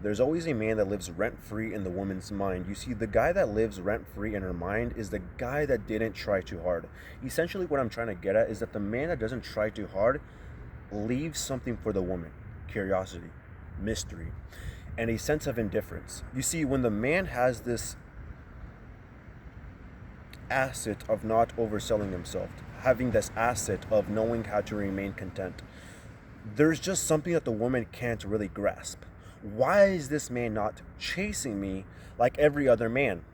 There's always a man that lives rent-free in the woman's mind. You see, the guy that lives rent-free in her mind is the guy that didn't try too hard. Essentially, what I'm trying to get at is that the man that doesn't try too hard leaves something for the woman: curiosity, mystery, and a sense of indifference. You see, when the man has this asset of not overselling himself, having this asset of knowing how to remain content, there's just something that the woman can't really grasp. Why is this man not chasing me like every other man?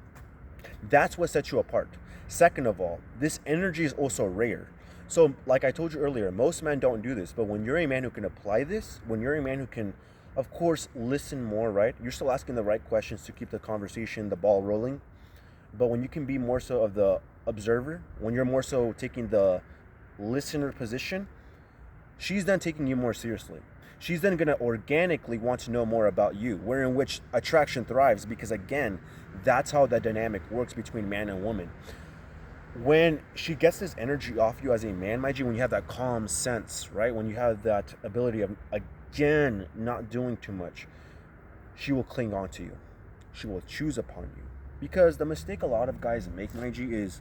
That's what sets you apart. Second of all, this energy is also rare. So, like I told you earlier, most men don't do this, but when you're a man who can apply this, when you're a man who can, of course, listen more, right? You're still asking the right questions to keep the conversation, the ball rolling. But when you can be more so of the observer, when you're more so taking the listener position, she's then taking you more seriously. She's then going to organically want to know more about you, where in which attraction thrives, because again, that's how that dynamic works between man and woman. When she gets this energy off you as a man, my G, when you have that calm sense, right? When you have that ability of, again, not doing too much, she will cling on to you. She will choose upon you. Because the mistake a lot of guys make, my G, is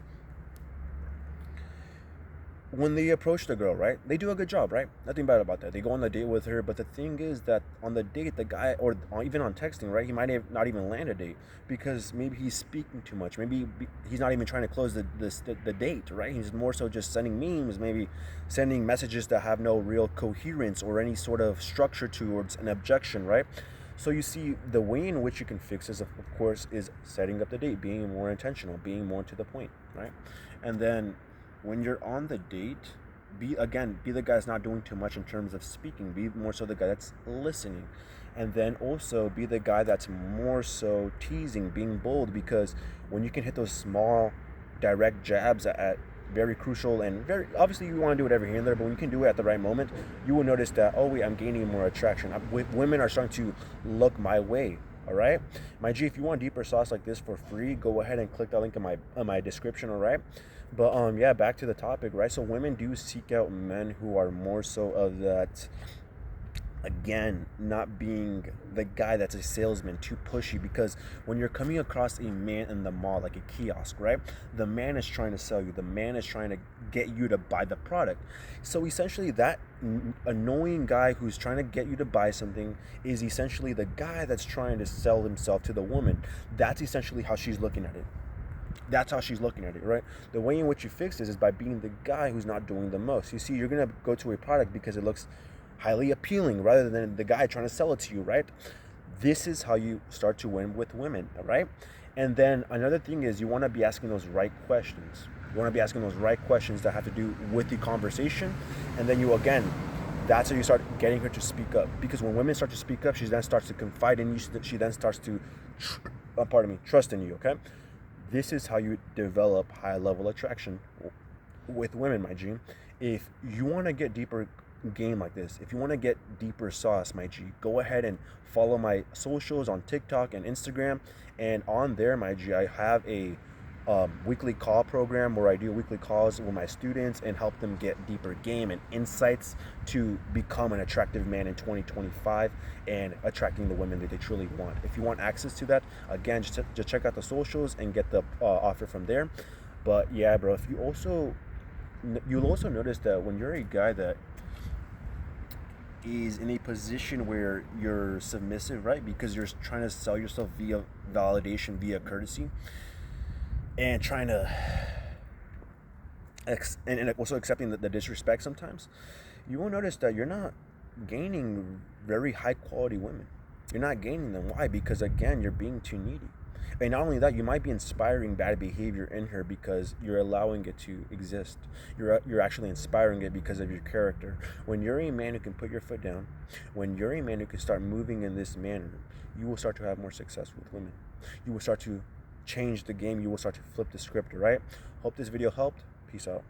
when they approach the girl, right? They do a good job, right? Nothing bad about that. They go on the date with her, but the thing is that on the date, the guy, or even on texting, right? He might have not even land a date because maybe he's speaking too much. Maybe he's not even trying to close the date, right? He's more so just sending memes, maybe sending messages that have no real coherence or any sort of structure towards an objection, right? So you see, the way in which you can fix this, of course, is setting up the date, being more intentional, being more to the point, right? And then when you're on the date, be the guy that's not doing too much in terms of speaking. Be more so the guy that's listening, and then also be the guy that's more so teasing, being bold. Because when you can hit those small, direct jabs at very crucial and very obviously you want to do it every here and there, but when you can do it at the right moment, you will notice that, oh wait, I'm gaining more attraction. Women are starting to look my way. All right, my G, if you want deeper sauce like this for free, go ahead and click that link in my description. All right, but yeah, back to the topic, right? So women do seek out men who are more so of that, again, not being the guy that's a salesman, too pushy. Because when you're coming across a man in the mall, like a kiosk, right, the man is trying to sell you, the man is trying to get you to buy the product. So essentially that annoying guy who's trying to get you to buy something is essentially the guy that's trying to sell himself to the woman. That's essentially how she's looking at it. That's how she's looking at it, right? The way in which you fix this is by being the guy who's not doing the most. You see, you're gonna go to a product because it looks highly appealing rather than the guy trying to sell it to you, right? This is how you start to win with women, right? And then another thing is you want to be asking those right questions. You want to be asking those right questions that have to do with the conversation. And then you, again, that's how you start getting her to speak up. Because when women start to speak up, she then starts to confide in you. She then starts to, trust in you, okay? This is how you develop high level attraction with women, my G. If you want to get deeper game like this, if you want to get deeper sauce, my G, go ahead and follow my socials on TikTok and Instagram. And on there, my G, I have a weekly call program where I do weekly calls with my students and help them get deeper game and insights to become an attractive man in 2025 and attracting the women that they truly want. If you want access to that, again, just check out the socials and get the offer from there. But yeah, bro, if you'll also notice that when you're a guy that is in a position where you're submissive, right? Because you're trying to sell yourself via validation, via courtesy, and trying to and also accepting the disrespect sometimes, you will notice that you're not gaining very high quality women. You're not gaining them. Why? Because again, you're being too needy. And not only that, you might be inspiring bad behavior in her because you're allowing it to exist. You're actually inspiring it because of your character. When you're a man who can put your foot down, when you're a man who can start moving in this manner, you will start to have more success with women. You will start to change the game. You will start to flip the script, right? Hope this video helped. Peace out.